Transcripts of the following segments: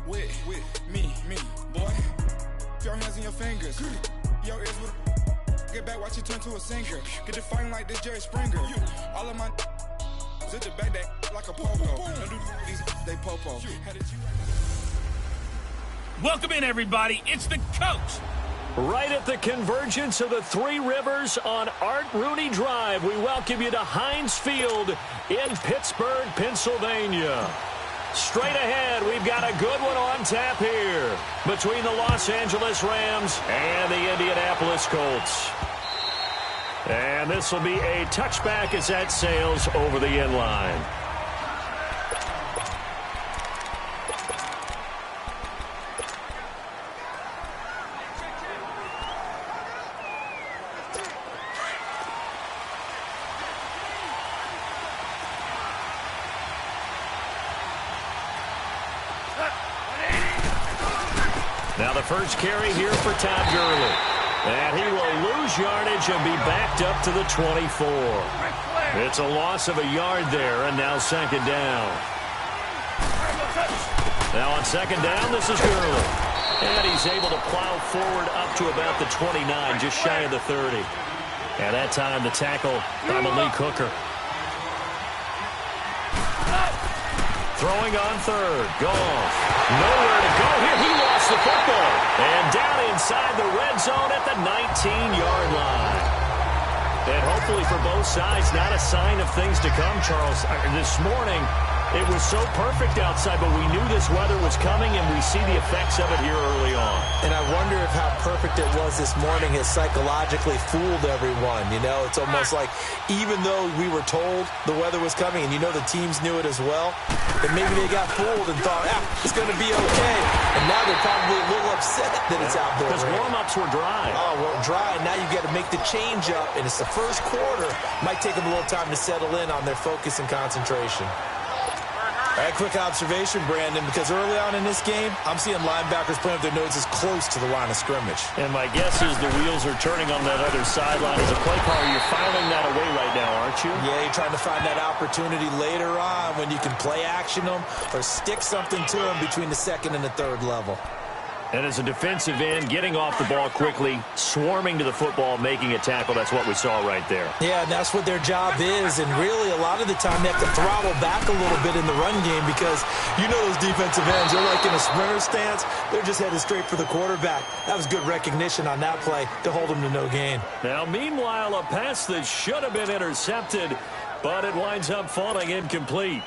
with me, boy. Your hands in your fingers. Your ears with get back, watch you turn to a singer. Get to fighting like this Jerry Springer. All of my zip the back that like a popo. Don't do these they popo. Welcome in, everybody. It's the coach. Right at the convergence of the Three Rivers on Art Rooney Drive, we welcome you to Heinz Field in Pittsburgh, Pennsylvania. Straight ahead, we've got a good one on tap here between the Los Angeles Rams and the Indianapolis Colts. And this will be a touchback as that sails over the end line. Now the first carry here for Todd Gurley. And he will lose yardage and be backed up to the 24. It's a loss of a yard there, and now second down. Now on second down, this is Gurley. And he's able to plow forward up to about the 29, just shy of the 30. And that time the tackle by Malik Hooker. Throwing on third. Goff. Nowhere to go here. He lost the football. And down inside the red zone at the 19-yard line. And hopefully for both sides, not a sign of things to come, Charles. This morning, it was so perfect outside, but we knew this weather was coming, and we see the effects of it here early on. And I wonder if how perfect it was this morning has psychologically fooled everyone. You know, it's almost like even though we were told the weather was coming, and you know the teams knew it as well, that maybe they got fooled and thought, it's going to be okay. And now they're probably a little upset that it's out there. Because warm-ups were dry. Oh, well, dry. Now you've got to make the change up, and it's the first quarter. Might take them a little time to settle in on their focus and concentration. All right, quick observation, Brandon, because early on in this game, I'm seeing linebackers playing with their noses close to the line of scrimmage. And my guess is the wheels are turning on that other sideline. As a play caller, you're filing that away right now, aren't you? Yeah, you're trying to find that opportunity later on when you can play action them or stick something to them between the second and the third level. And as a defensive end, getting off the ball quickly, swarming to the football, making a tackle, that's what we saw right there. Yeah, and that's what their job is. And really, a lot of the time, they have to throttle back a little bit in the run game because you know those defensive ends, they're like in a sprinter stance. They're just headed straight for the quarterback. That was good recognition on that play to hold them to no gain. Now, meanwhile, a pass that should have been intercepted, but it winds up falling incomplete.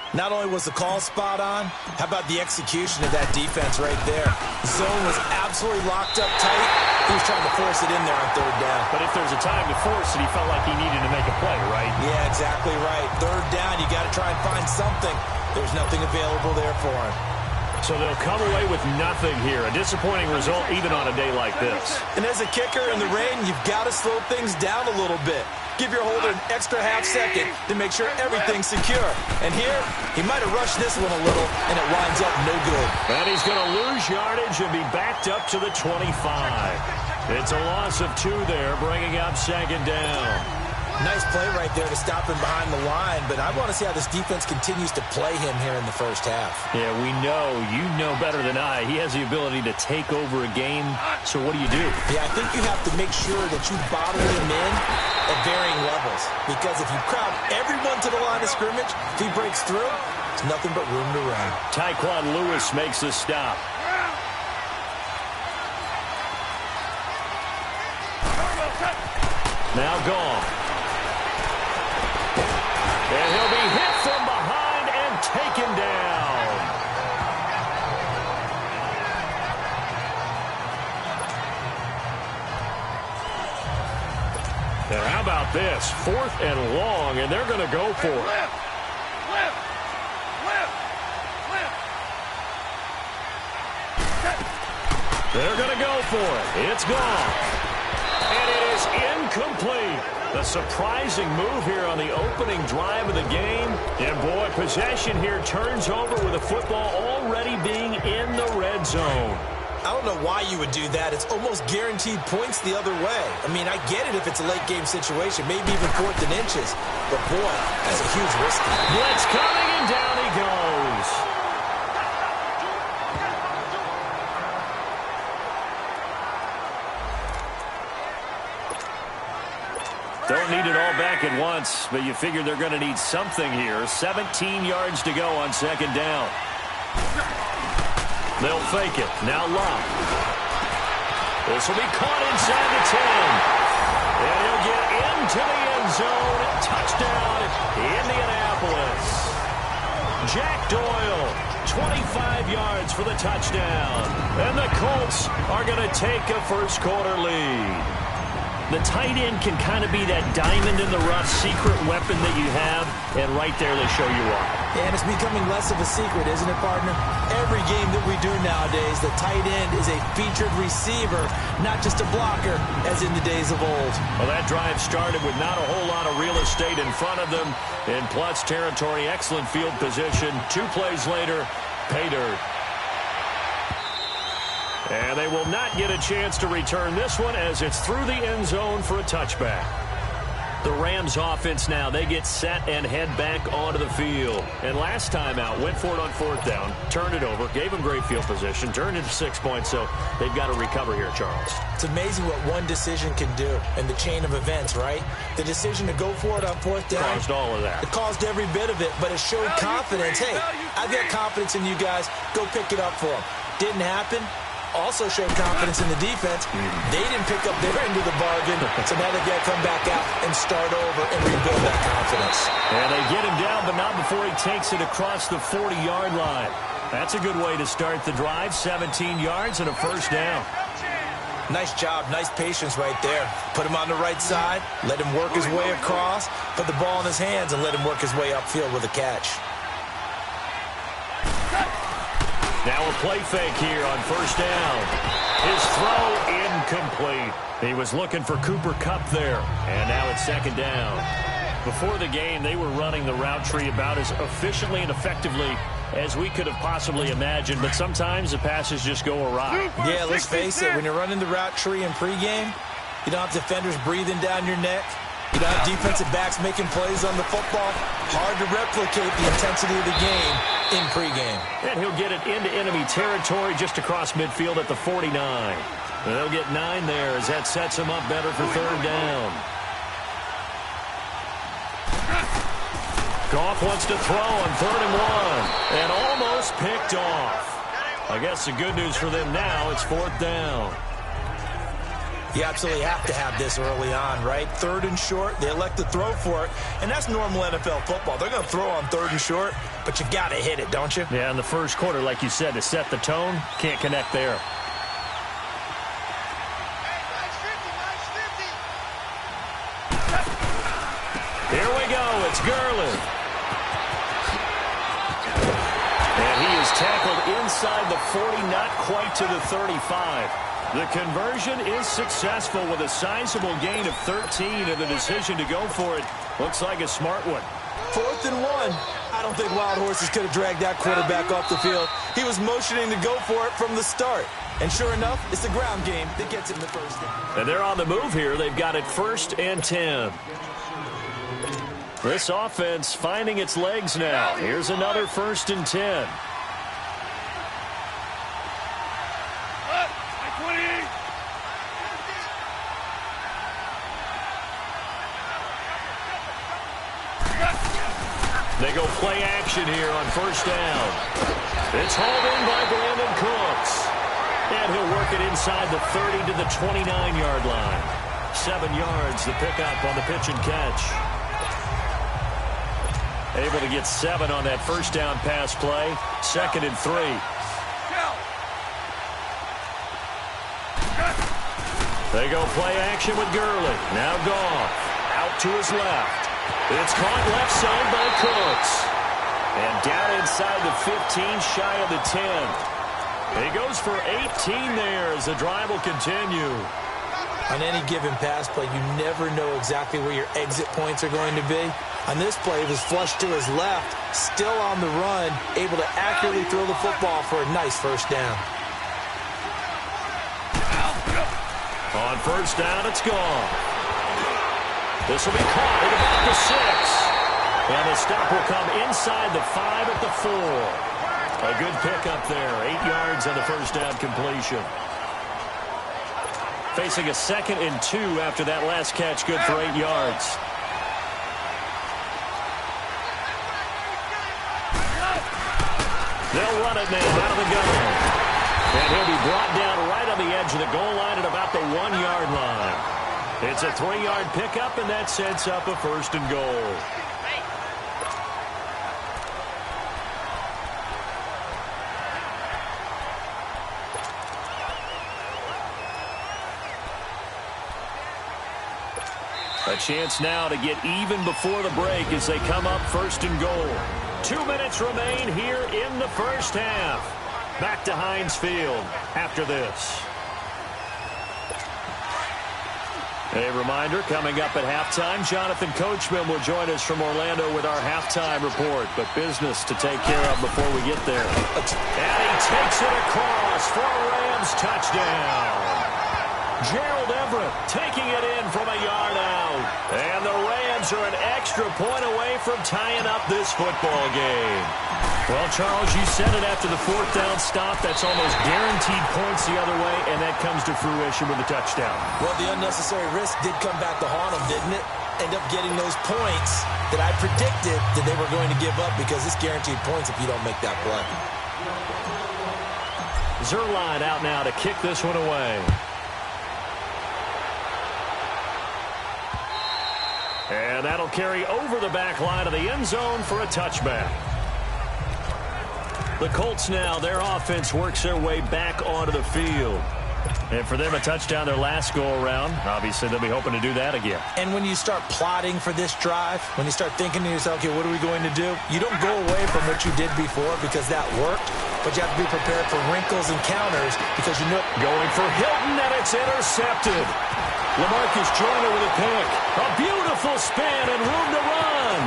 Not only was the call spot on, how about the execution of that defense right there? The zone was absolutely locked up tight. He was trying to force it in there on third down. But if there's a time to force it, he felt like he needed to make a play, right? Yeah, exactly right. Third down, you got to try and find something. There's nothing available there for him. So they'll come away with nothing here. A disappointing result even on a day like this. And as a kicker in the rain, you've got to slow things down a little bit. Give your holder an extra half second to make sure everything's secure. And here, he might have rushed this one a little, and it winds up no good. And he's going to lose yardage and be backed up to the 25. It's a loss of 2 there, bringing up second down. Nice play right there to stop him behind the line, but I want to see how this defense continues to play him here in the first half. Yeah, we know. You know better than I. He has the ability to take over a game, so what do you do? Yeah, I think you have to make sure that you bottle him in at varying levels, because if you crowd everyone to the line of scrimmage, if he breaks through, it's nothing but room to run. Tyquan Lewis makes the stop. Now Goff. And he'll be hit from behind and taken down. And how about this? 4th and long, and they're going to go for it. They're going to go for it. It's gone. And it is incomplete. A surprising move here on the opening drive of the game. And, boy, possession here turns over with the football already being in the red zone. I don't know why you would do that. It's almost guaranteed points the other way. I mean, I get it if it's a late-game situation, maybe even 4th and inches. But, boy, that's a huge risk. Blitz coming, and down he goes. don't need it all back at once, but you figure they're going to need something here. 17 yards to go on second down. They'll fake it. Now Love. This will be caught inside the 10. And he'll get into the end zone. Touchdown, Indianapolis. Jack Doyle, 25 yards for the touchdown. And the Colts are going to take a first-quarter lead. The tight end can kind of be that diamond in the rough secret weapon that you have, and right there they show you why. And it's becoming less of a secret, isn't it, partner? Every game that we do nowadays, the tight end is a featured receiver, not just a blocker, as in the days of old. Well, that drive started with not a whole lot of real estate in front of them. In plus territory, excellent field position. 2 plays later, pay dirt. And they will not get a chance to return this one as it's through the end zone for a touchback. The Rams offense now, they get set and head back onto the field. And last time out, went for it on 4th down, turned it over, gave them great field position, turned it to 6 points, so they've got to recover here, Charles. It's amazing what one decision can do in the chain of events, right? The decision to go for it on 4th down. Caused all of that. It caused every bit of it, but it showed confidence. Hey, I've got confidence in you guys. Go pick it up for them. Didn't happen. Also showed confidence in the defense. They didn't pick up their end of the bargain, so now they've got to come back out and start over and rebuild that confidence. And they get him down, but not before he takes it across the 40-yard line. That's a good way to start the drive. 17 yards and a first down. Nice job, nice patience right there. Put him on the right side, let him work his way across, put the ball in his hands, and let him work his way upfield with a catch. Now a play fake here on first down. His throw incomplete. He was looking for Cooper Kupp there. And now it's second down. Before the game, they were running the route tree about as efficiently and effectively as we could have possibly imagined. But sometimes the passes just go awry. Yeah, let's face it. When you're running the route tree in pregame, you don't have defenders breathing down your neck. You don't have defensive backs making plays on the football. Hard to replicate the intensity of the game in pregame. And he'll get it into enemy territory just across midfield at the 49. And they'll get 9 there as that sets him up better for third down. Goff wants to throw on 3rd and 1. And almost picked off. I guess the good news for them now, it's 4th down. You absolutely have to have this early on, right? 3rd and short, they elect to throw for it, and that's normal NFL football. They're going to throw on 3rd and short, but you got to hit it, don't you? Yeah, in the first quarter, like you said, to set the tone, can't connect there. Here we go, it's Gurley. And he is tackled inside the 40, not quite to the 35. The conversion is successful with a sizable gain of 13, and the decision to go for it looks like a smart one. 4th and 1. I don't think Wild Horses could have dragged that quarterback off the field. He was motioning to go for it from the start. And sure enough, it's the ground game that gets him the first down. And they're on the move here. They've got it 1st and 10. This offense finding its legs now. Here's another 1st and 10. They go play action here on 1st down. It's hauled in by Brandon Cooks. And he'll work it inside the 30 to the 29-yard line. 7 yards, the pickup on the pitch and catch. Able to get 7 on that 1st down pass play. 2nd and 3. They go play action with Gurley. Now Goff. Out to his left. It's caught left side by Cooks. And down inside the 15, shy of the 10. He goes for 18 there as the drive will continue. On any given pass play, you never know exactly where your exit points are going to be. On this play, it was flushed to his left, still on the run, able to accurately throw the football for a nice 1st down. On 1st down, it's gone. This will be caught at about the 6. And the stop will come inside the 5 at the 4. A good pickup there. 8 yards on the 1st down completion. Facing a 2nd and 2 after that last catch, good for 8 yards. it now out of the gun. And he'll be brought down right on the edge of the goal line at about the 1-yard line. It's a 3-yard pickup, and that sets up a 1st and goal. A chance now to get even before the break as they come up 1st and goal. 2 minutes remain here in the first half. Back to Heinz Field after this. A reminder, coming up at halftime, Jonathan Coachman will join us from Orlando with our halftime report. But business to take care of before we get there. And he takes it across for a Rams touchdown. Gerald Everett taking it in from a yard out. And the Rams are an extra point away from tying up this football game. Well, Charles, you said it after the 4th down stop. That's almost guaranteed points the other way, and that comes to fruition with a touchdown. Well, the unnecessary risk did come back to haunt them, didn't it? End up getting those points that I predicted that they were going to give up because it's guaranteed points if you don't make that play. Zerline out now to kick this one away. And that'll carry over the back line of the end zone for a touchback. The Colts now, their offense works their way back onto the field. And for them, a touchdown their last go-around. Obviously, they'll be hoping to do that again. And when you start plotting for this drive, when you start thinking to yourself, okay, what are we going to do? You don't go away from what you did before because that worked, but you have to be prepared for wrinkles and counters because you know. Going for Hilton, and it's intercepted. LaMarcus Joyner with a pick. A beautiful spin and room to run.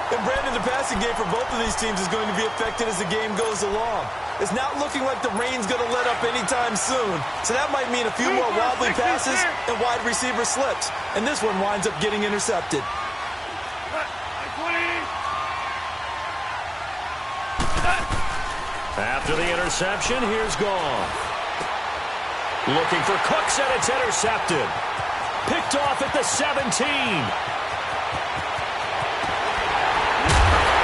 And Brandon, the passing game for both of these teams is going to be affected as the game goes along. It's not looking like the rain's going to let up anytime soon. So that might mean a few more wobbly passes and wide receiver slips. And this one winds up getting intercepted. After the interception, here's Goff. Looking for Cooks, and it's intercepted. Picked off at the 17.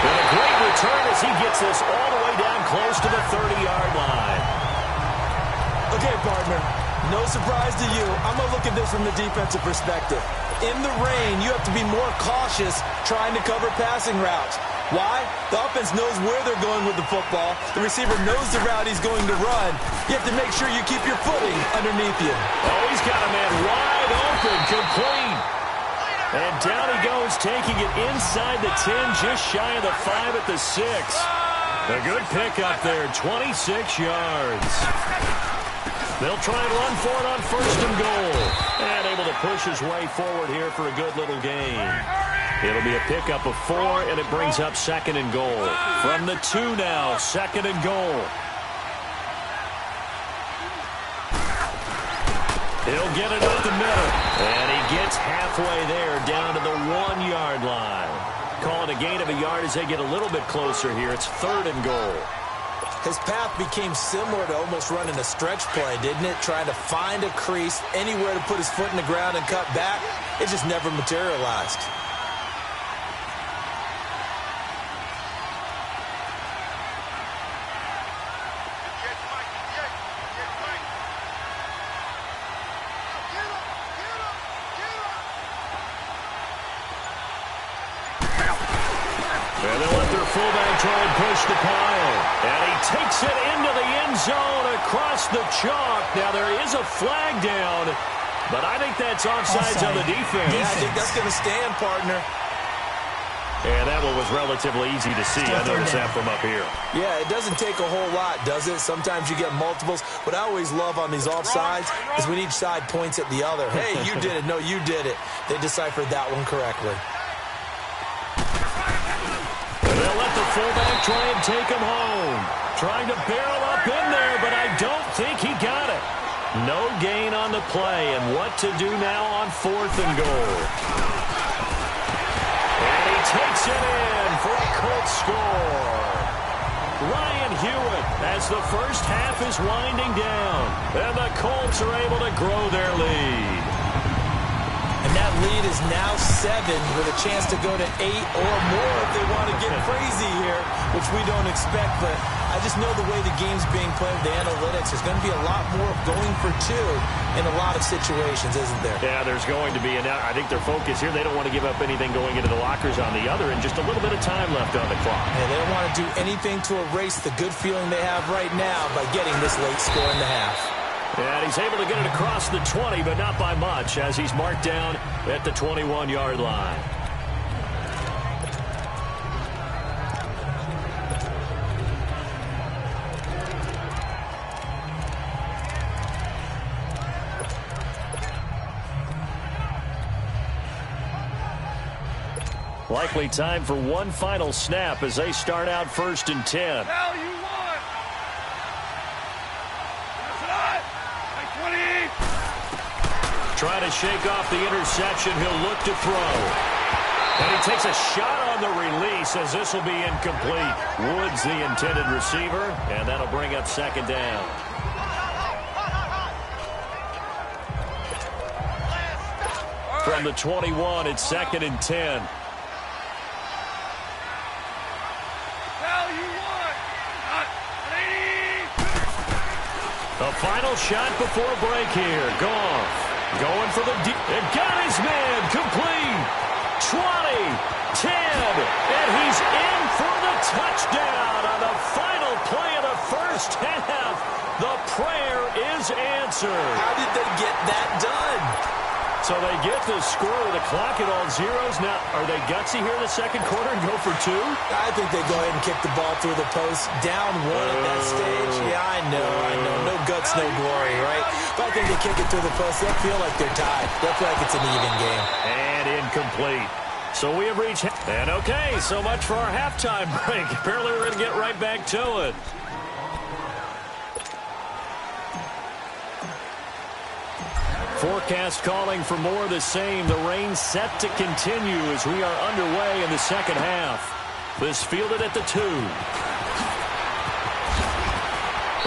And a great return as he gets this all the way down close to the 30-yard line. Okay, partner, no surprise to you. I'm going to look at this from the defensive perspective. In the rain, you have to be more cautious trying to cover passing routes. Why? The offense knows where they're going with the football. The receiver knows the route he's going to run. You have to make sure you keep your footing underneath you. Oh, he's got a man wide open, complete. And down he goes, taking it inside the 10, just shy of the 5 at the 6. A good pickup there, 26 yards. They'll try and run for it on 1st and goal. And able to push his way forward here for a good little gain. It'll be a pickup of 4, and it brings up 2nd and goal. From the 2 now, 2nd and goal. He'll get it up the middle. And he gets halfway there, down to the 1-yard line. Calling a gain of a yard as they get a little bit closer here. It's 3rd and goal. His path became similar to almost running a stretch play, didn't it? Trying to find a crease, anywhere to put his foot in the ground and cut back. It just never materialized. And they'll let their fullback try and push the pile. And he takes it into the end zone across the chalk. Now there is a flag down, but I think that's offsides on the defense. Yeah, I think that's going to stand, partner. And that one was relatively easy to see. I noticed that from up here. Yeah, it doesn't take a whole lot, does it? Sometimes you get multiples. What I always love on these offsides is when each side points at the other. Hey, you did it. No, you did it. They deciphered that one correctly. They'll let the fullback try and take him home. Trying to barrel up in there, but I don't think he got it. No gain on the play, and what to do now on 4th and goal. And he takes it in for a Colts score. Ryan Hewitt as the first half is winding down, and the Colts are able to grow their lead. And that lead is now 7 with a chance to go to 8 or more if they want to get crazy here, which we don't expect. But I just know the way the game's being played with the analytics, there's going to be a lot more of going for 2 in a lot of situations, isn't there? Yeah, there's going to be. And now I think their focus here, they don't want to give up anything going into the lockers on the other, and just a little bit of time left on the clock. Yeah, they don't want to do anything to erase the good feeling they have right now by getting this late score in the half. And he's able to get it across the 20, but not by much, as he's marked down at the 21-yard line. Likely time for one final snap as they start out 1st and 10. Trying to shake off the interception. He'll look to throw. And he takes a shot on the release as this will be incomplete. Woods the intended receiver, and that'll bring up 2nd down. From the 21, it's 2nd and 10. The final shot before break here. Goff going for the deep. And got his man complete. 20, 10, and he's in for the touchdown on the final play of the first half. The prayer is answered. How did they get that done? So they get the score with the clock at all zeros. Now, are they gutsy here in the second quarter and go for 2? I think they go ahead and kick the ball through the post. Down 1 at that stage. Yeah, I know. No guts, no glory, right? But I think they kick it through the post. They'll feel like they're tied. They'll feel like it's an even game. And incomplete. So we have reached... And okay, so much for our halftime break. Apparently we're going to get right back to it. Forecast calling for more of the same. The rain set to continue as we are underway in the second half. This fielded at the 2.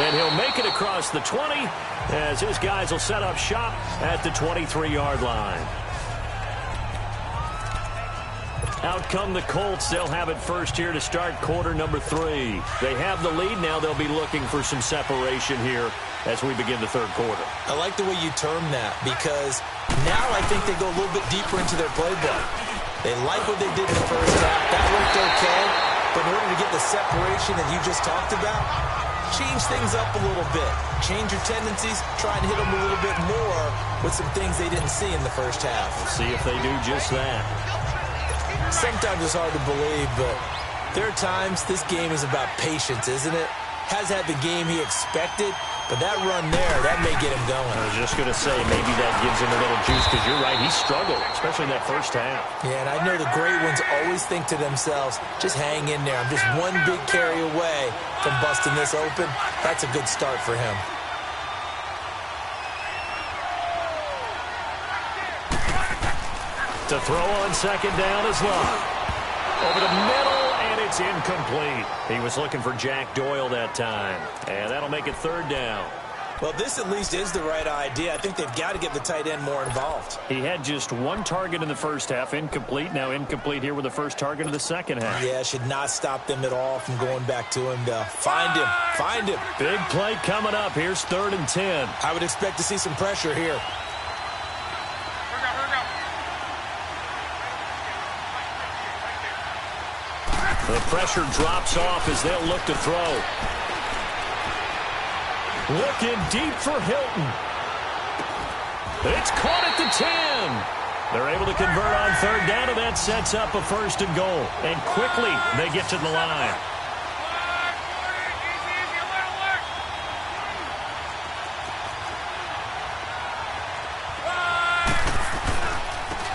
And he'll make it across the 20 as his guys will set up shop at the 23-yard line. Out come the Colts. They'll have it first here to start quarter number 3. They have the lead. Now they'll be looking for some separation here as we begin the third quarter. I like the way you term that because now I think they go a little bit deeper into their playbook. They like what they did in the first half. That looked okay, but in order to get the separation that you just talked about, change things up a little bit. Change your tendencies, try and hit them a little bit more with some things they didn't see in the first half. We'll see if they do just that. Sometimes it's hard to believe, but there are times this game is about patience, isn't it? Has had the game he expected, but that run there, that may get him going. I was just going to say, maybe that gives him a little juice, because you're right, he struggled, especially in that first half. Yeah, and I know the great ones always think to themselves, just hang in there. I'm just one big carry away from busting this open. That's a good start for him. To throw on second down is Love. Over the middle, and it's incomplete. He was looking for Jack Doyle that time. And that'll make it third down. Well, this at least is the right idea. I think they've got to get the tight end more involved. He had just one target in the first half, incomplete. Now incomplete here with the first target of the second half. Yeah, should not stop them at all from going back to him. Find him. Find him. Big play coming up. Here's 3rd and 10. I would expect to see some pressure here. The pressure drops off as they'll look to throw. Looking deep for Hilton. It's caught at the 10. They're able to convert on third down, and that sets up a 1st and goal. And quickly, they get to the line.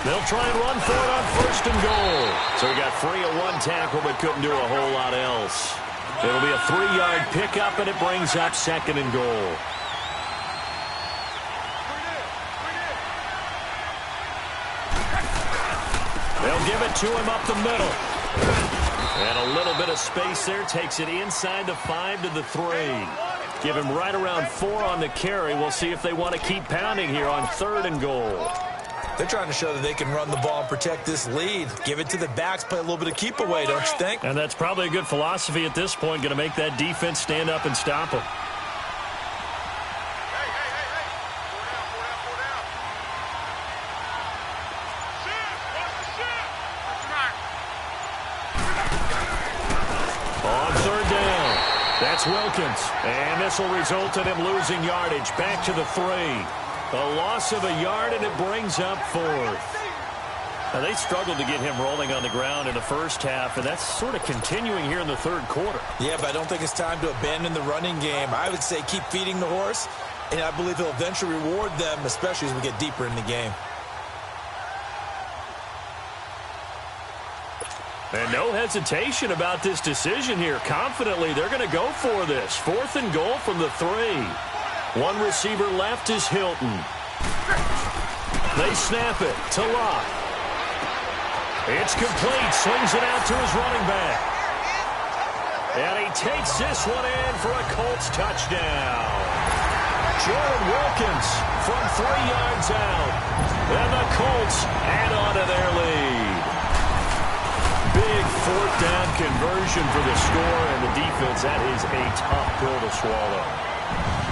They'll try and run for it on 1st and goal. So he got free of one tackle but couldn't do a whole lot else. It'll be a 3-yard pickup, and it brings up 2nd and goal. They'll give it to him up the middle. And a little bit of space there takes it inside the 5 to the 3. Give him right around 4 on the carry. We'll see if they want to keep pounding here on 3rd and goal. They're trying to show that they can run the ball and protect this lead. Give it to the backs, play a little bit of keep away, don't you think? And that's probably a good philosophy at this point, going to make that defense stand up and stop them. On third down, that's Wilkins. And this will result in him losing yardage. Back to the 3. A loss of a yard, and it brings up 4th. Now, they struggled to get him rolling on the ground in the first half, and that's sort of continuing here in the third quarter. Yeah, but I don't think it's time to abandon the running game. I would say keep feeding the horse, and I believe he'll eventually reward them, especially as we get deeper in the game. And no hesitation about this decision here. Confidently, they're going to go for this. 4th and goal from the 3. One receiver left is Hilton. They snap it to Locke. It's complete. Swings it out to his running back. And he takes this one in for a Colts touchdown. Jordan Wilkins from 3 yards out. And the Colts add on to their lead. Big 4th down conversion for the score, and the defense, that is a tough pill to swallow.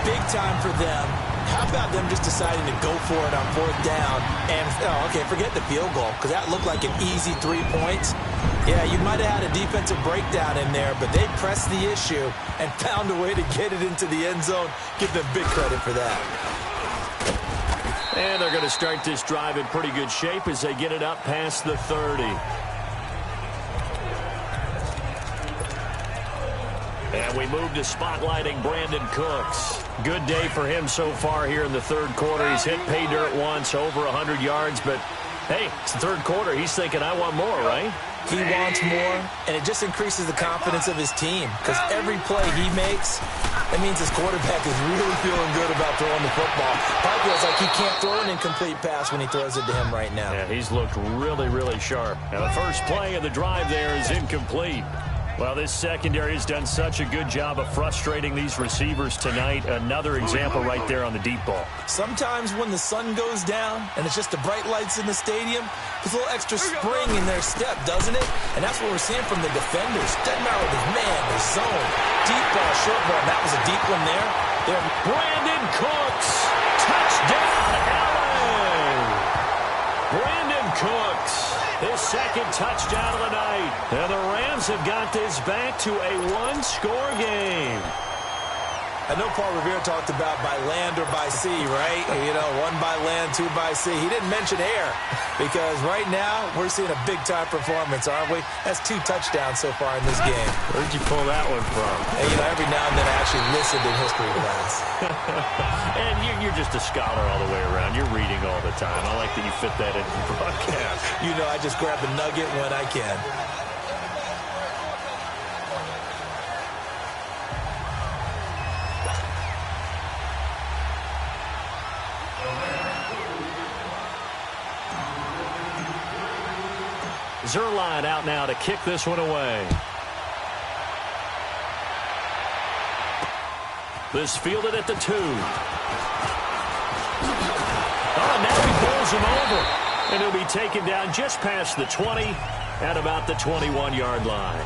Big time for them. How about them just deciding to go for it on 4th down? And, okay, forget the field goal, because that looked like an easy 3 points. Yeah, you might have had a defensive breakdown in there, but they pressed the issue and found a way to get it into the end zone. Give them big credit for that. And they're going to start this drive in pretty good shape as they get it up past the 30. And we move to spotlighting Brandon Cooks. Good day for him so far here in the third quarter. He's hit pay dirt once, over 100 yards, but hey, it's the third quarter. He's thinking, I want more, right? He wants more, and it just increases the confidence of his team because every play he makes, that means his quarterback is really feeling good about throwing the football. Probably feels like he can't throw an incomplete pass when he throws it to him right now. Yeah, he's looked really, really sharp. Now, the first play of the drive there is incomplete. Well, this secondary has done such a good job of frustrating these receivers tonight. Another example right there on the deep ball. Sometimes when the sun goes down and it's just the bright lights in the stadium, there's a little extra spring in their step, doesn't it? And that's what we're seeing from the defenders. Doesn't matter with his man, their zone. Deep ball, short ball. That was a deep one there. Brandon Cooks. Touchdown, LA. Brandon Cooks. His second touchdown of the night. And the Rams have got this back to a one-score game. I know Paul Revere talked about by land or by sea, right? You know, 1 by land, 2 by sea. He didn't mention air because right now we're seeing a big-time performance, aren't we? That's 2 touchdowns so far in this game. Where'd you pull that one from? And, you know, every now and then I actually listened in history class. And you're just a scholar all the way around. You're reading all the time. I like that you fit that into the broadcast. You know, I just grab a nugget when I can. Zerline out now to kick this one away. This fielded at the 2. Oh, now he pulls him over. And he'll be taken down just past the 20 at about the 21-yard line.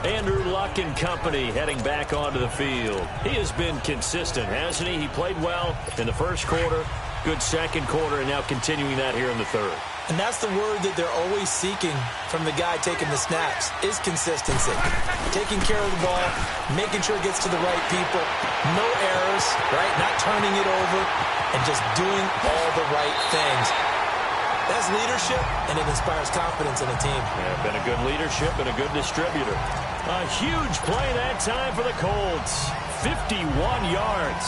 Andrew Luck and company heading back onto the field. He has been consistent, hasn't he? He played well in the first quarter. Good second quarter, and now continuing that here in the third. And that's the word that they're always seeking from the guy taking the snaps, is consistency. Taking care of the ball, making sure it gets to the right people, no errors, right? Not turning it over, and just doing all the right things. That's leadership, and it inspires confidence in a team. Yeah, been a good leadership and a good distributor. A huge play that time for the Colts. 51 yards.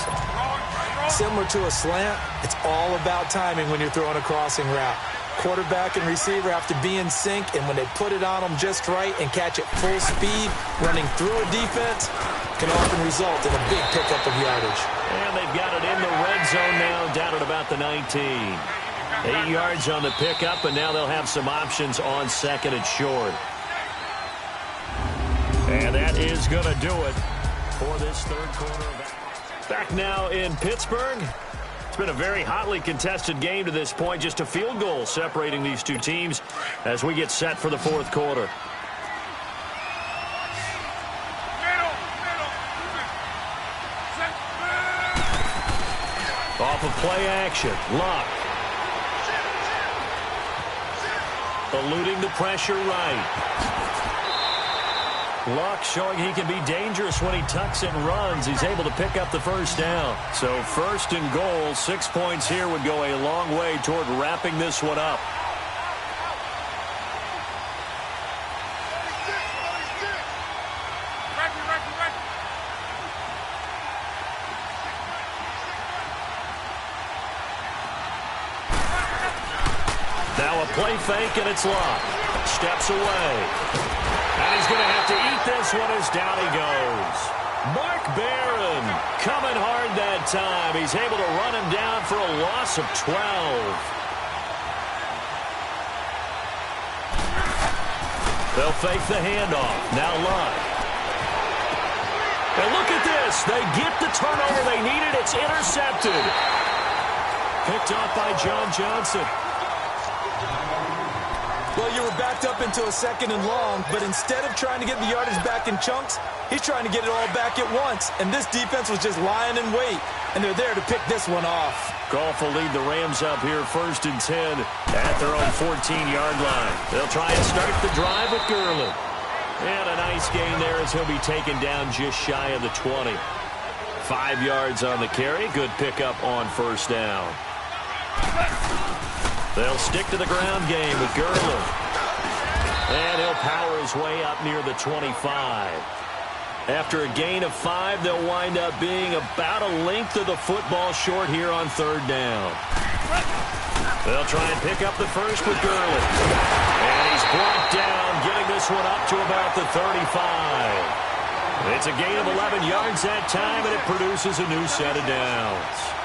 Similar to a slant, it's all about timing when you're throwing a crossing route. Quarterback and receiver have to be in sync, and when they put it on them just right and catch it full speed, running through a defense can often result in a big pickup of yardage. And they've got it in the red zone now, down at about the 19. 8 yards on the pickup, and now they'll have some options on second and short. And that is going to do it for this third quarter. Back now in Pittsburgh. been a very hotly contested game to this point. Just a field goal separating these two teams as we get set for the fourth quarter. Off of play action, Luck. Eluding the pressure right. Luck showing he can be dangerous when he tucks and runs. He's able to pick up the first down. So first and goal, 6 points here would go a long way toward wrapping this one up. Now a play fake, and it's Luck. Steps away. And he's going to have to eat this one as down he goes. Mark Barron coming hard that time. He's able to run him down for a loss of 12. They'll fake the handoff. Now Luck. And look at this. They get the turnover they needed. It's intercepted. Picked off by John Johnson. Well, you were backed up into a second and long, but instead of trying to get the yardage back in chunks, he's trying to get it all back at once. And this defense was just lying in wait, and they're there to pick this one off. Goff will lead the Rams up here first and 10 at their own 14-yard line. They'll try and start the drive with Gurley. And a nice gain there as he'll be taken down just shy of the 20. 5 yards on the carry. Good pickup on first down. They'll stick to the ground game with Gurley. And he'll power his way up near the 25. After a gain of 5, they'll wind up being about a length of the football short here on third down. They'll try and pick up the first with Gurley. And he's brought down, getting this one up to about the 35. It's a gain of 11 yards that time, and it produces a new set of downs.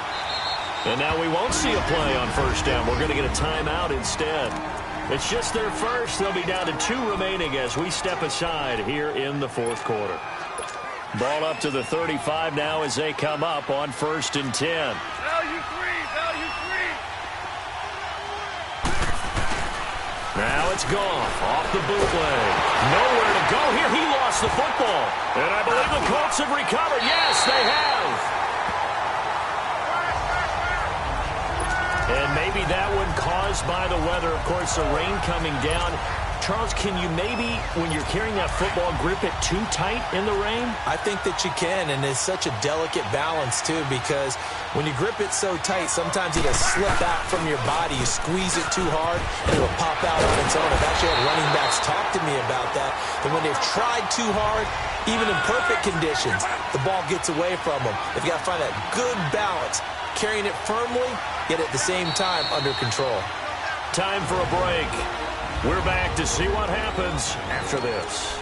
And now we won't see a play on first down. We're going to get a timeout instead. It's just their first. They'll be down to 2 remaining as we step aside here in the fourth quarter. Ball up to the 35 now as they come up on first and 10. Value three. Now it's Goff off the bootleg. Nowhere to go here. He lost the football. And I believe the Colts have recovered. Yes, they have. And maybe that one caused by the weather. Of course, the rain coming down. Charles, can you maybe, when you're carrying that football, grip it too tight in the rain? I think that you can, and it's such a delicate balance, too, because when you grip it so tight, sometimes it'll slip out from your body. You squeeze it too hard, and it'll pop out on its own. I've actually had running backs talk to me about that, that when they've tried too hard, even in perfect conditions, the ball gets away from them. They've got to find that good balance, carrying it firmly, yet at the same time under control. Time for a break. We're back to see what happens after this.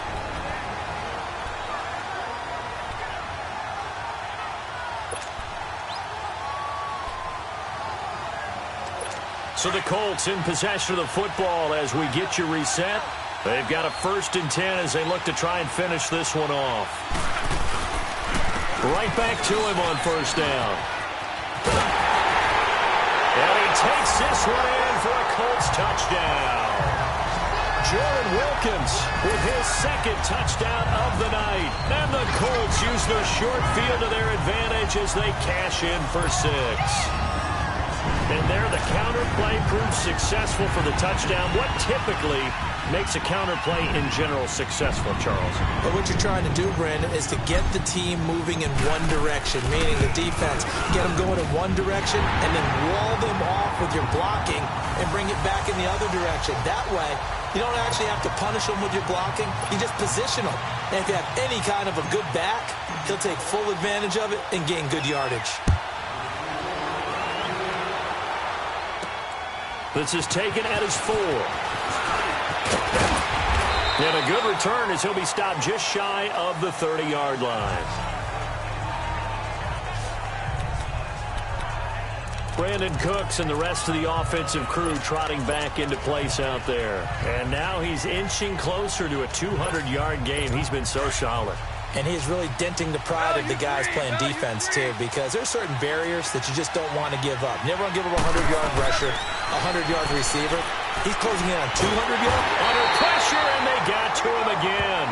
So the Colts in possession of the football as we get you reset. They've got a first and 10 as they look to try and finish this one off. Right back to him on first down. And he takes this one in for a Colts touchdown. Jordan Wilkins with his second touchdown of the night. And the Colts use their short field to their advantage as they cash in for 6. And there the counterplay proves successful for the touchdown. What typically makes a counterplay in general successful, Charles? But what you're trying to do, Brandon, is to get the team moving in one direction, meaning the defense, get them going in one direction and then wall them off with your blocking and bring it back in the other direction. That way, you don't actually have to punish them with your blocking. You just position them. And if you have any kind of a good back, he'll take full advantage of it and gain good yardage. This is taken at his 4. And a good return as he'll be stopped just shy of the 30-yard line. Brandon Cooks and the rest of the offensive crew trotting back into place out there. And now he's inching closer to a 200-yard game. He's been so solid. And he's really denting the pride of the guys playing defense, too, because there's certain barriers that you just don't want to give up. You never want to give up a 100-yard rusher, a 100-yard receiver. He's closing in on 200 yards. Under pressure, and they got to him again.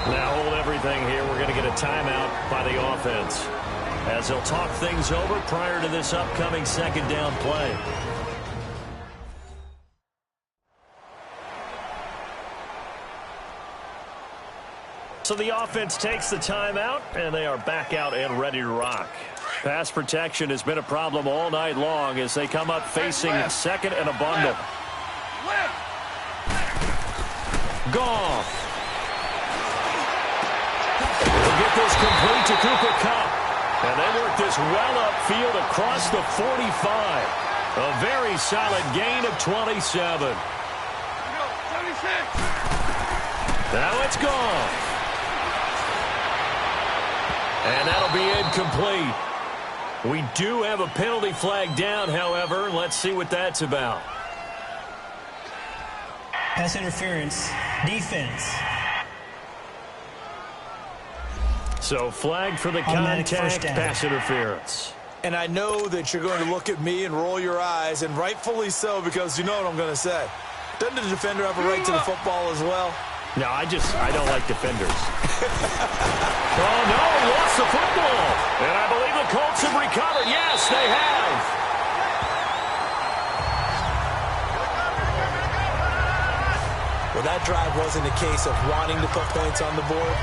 Now hold everything here. We're going to get a timeout by the offense, as they'll talk things over prior to this upcoming second down play. So the offense takes the timeout, and they are back out and ready to rock. Pass protection has been a problem all night long as they come up facing second and a bundle. Goff. We'll get this complete to Cooper Kupp. And they work this well upfield across the 45. A very solid gain of 27. Now it's Goff. And that'll be incomplete. We do have a penalty flag down, however. Let's see what that's about. Pass interference. Defense. So flag for the contact, pass interference. And I know that you're going to look at me and roll your eyes, and rightfully so, because you know what I'm going to say. Doesn't the defender have a right to the football as well? No, I don't like defenders. Oh, no, lost the football. And I believe the Colts have recovered. Yes, they have. Well, that drive wasn't a case of wanting to put points on the board.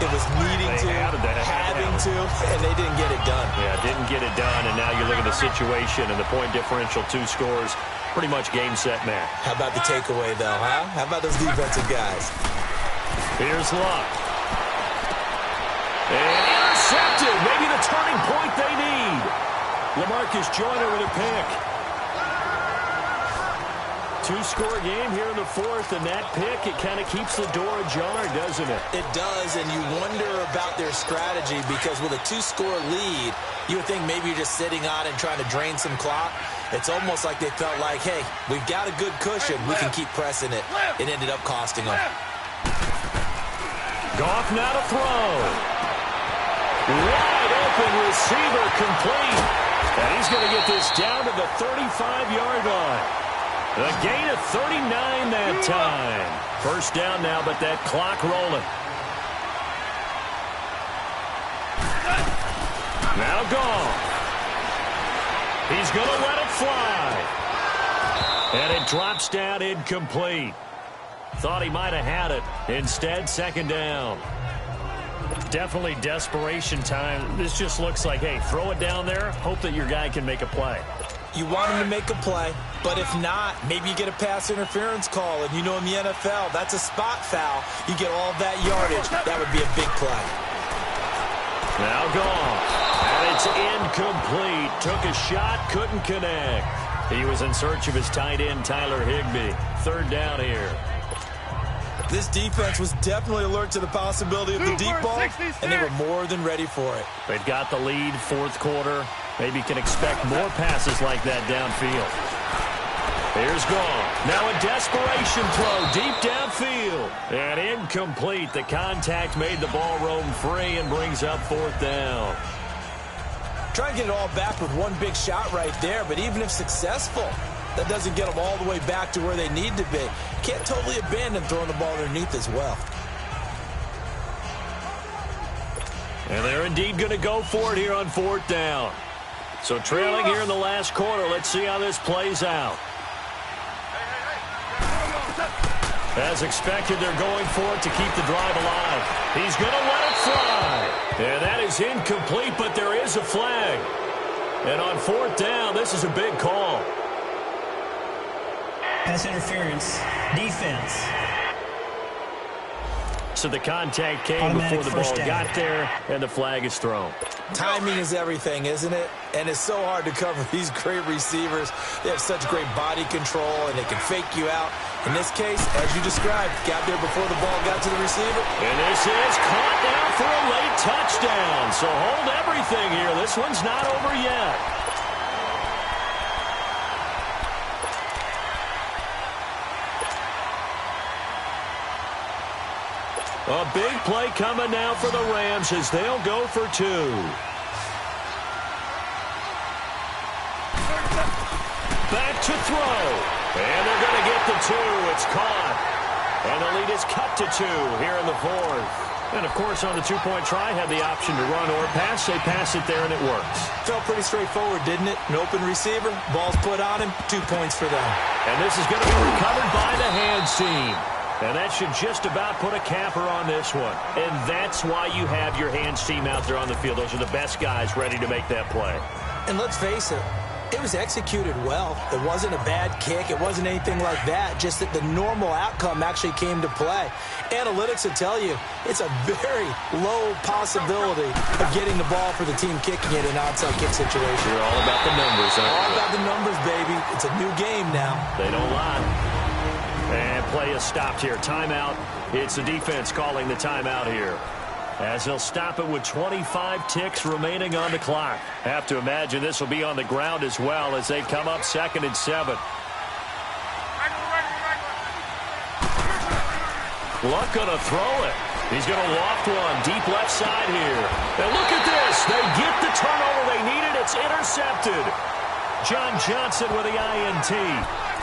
It was needing to, having to, and they didn't get it done. Yeah, didn't get it done, and now you look at the situation and the point differential, 2 scores, pretty much game, set, match. How about the takeaway, though, huh? How about those defensive guys? Here's Luck. And intercepted. Maybe the turning point they need. LaMarcus Joyner with a pick. 2-score game here in the 4th, and that pick, it kind of keeps the door ajar, doesn't it? It does, and you wonder about their strategy because with a 2-score lead, you would think maybe you're just sitting on and trying to drain some clock. It's almost like they felt like, hey, we've got a good cushion. We can keep pressing it. It ended up costing them. Goff now to throw. Wide open receiver complete. And he's going to get this down to the 35-yard line. A gain of 39 that time. First down now, but that clock rolling. Now Goff. He's going to let it fly. And it drops down incomplete. Thought he might have had it. Instead, second down. Definitely desperation time. This just looks like, hey, throw it down there, hope that your guy can make a play. You want him to make a play, but if not, maybe you get a pass interference call, and you know in the NFL, that's a spot foul. You get all that yardage. That would be a big play. Now Goff. And it's incomplete. Took a shot, couldn't connect. He was in search of his tight end, Tyler Higbee. Third down here. This defense was definitely alert to the possibility of the deep ball, and they were more than ready for it. They've got the lead, 4th quarter. Maybe can expect more passes like that downfield. Here's Goff. Now a desperation throw deep downfield. And incomplete. The contact made the ball roam free and brings up 4th down. Try and get it all back with one big shot right there, but even if successful, that doesn't get them all the way back to where they need to be. Can't totally abandon throwing the ball underneath as well. And they're indeed going to go for it here on 4th down. So trailing here in the last quarter. Let's see how this plays out. As expected, they're going for it to keep the drive alive. He's going to let it fly. And that is incomplete, but there is a flag. And on 4th down, this is a big call. Pass interference. Defense. So the contact came before the ball got there, and the flag is thrown. Timing is everything, isn't it? And it's so hard to cover these great receivers. They have such great body control, and they can fake you out. In this case, as you described, got there before the ball got to the receiver. And this is caught down for a late touchdown. So hold everything here. This one's not over yet. A big play coming now for the Rams as they'll go for 2. Back to throw. And they're going to get the 2. It's caught. And the lead is cut to 2 here in the 4th. And, of course, on the 2-point try, had the option to run or pass. They pass it there, and it works. Felt pretty straightforward, didn't it? An open receiver, ball's put on him, 2 points for them. And this is going to be recovered by the hands team. And that should just about put a capper on this one. And that's why you have your hands team out there on the field. Those are the best guys ready to make that play. And let's face it, it was executed well. It wasn't a bad kick. It wasn't anything like that. Just that the normal outcome actually came to play. Analytics will tell you it's a very low possibility of getting the ball for the team kicking it in an outside kick situation. You're all about the numbers, aren't you? All about the numbers, baby. It's a new game now. They don't lie. And play is stopped here. Timeout. It's the defense calling the timeout here, as they'll stop it with 25 ticks remaining on the clock. Have to imagine this will be on the ground as well as they come up 2nd and 7. Luck going to throw it. He's going to loft one deep left side here. And look at this. They get the turnover they needed. It's intercepted. John Johnson with the INT.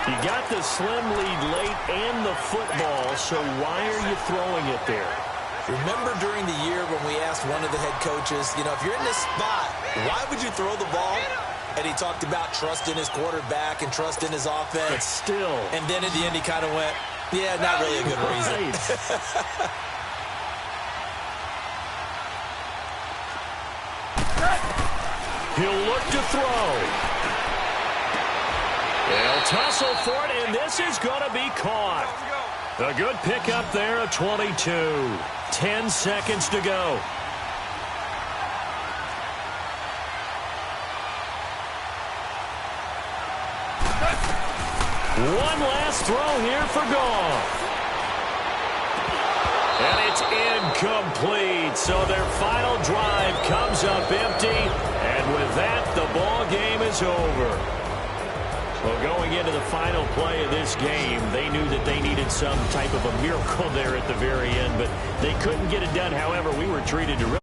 You got the slim lead late and the football, so why are you throwing it there? Remember during the year when we asked one of the head coaches, you know, if you're in this spot, why would you throw the ball? And he talked about trust in his quarterback and trust in his offense. But still. And then at the end he kind of went, yeah, not really a good reason. He'll look to throw. They'll tussle for it, and this is going to be caught. A good pickup there of 22. 10 seconds to go. One last throw here for Goff. And it's incomplete. So their final drive comes up empty. And with that, the ball game is over. Well, going into the final play of this game, they knew that they needed some type of a miracle there at the very end, but they couldn't get it done. However, we were treated to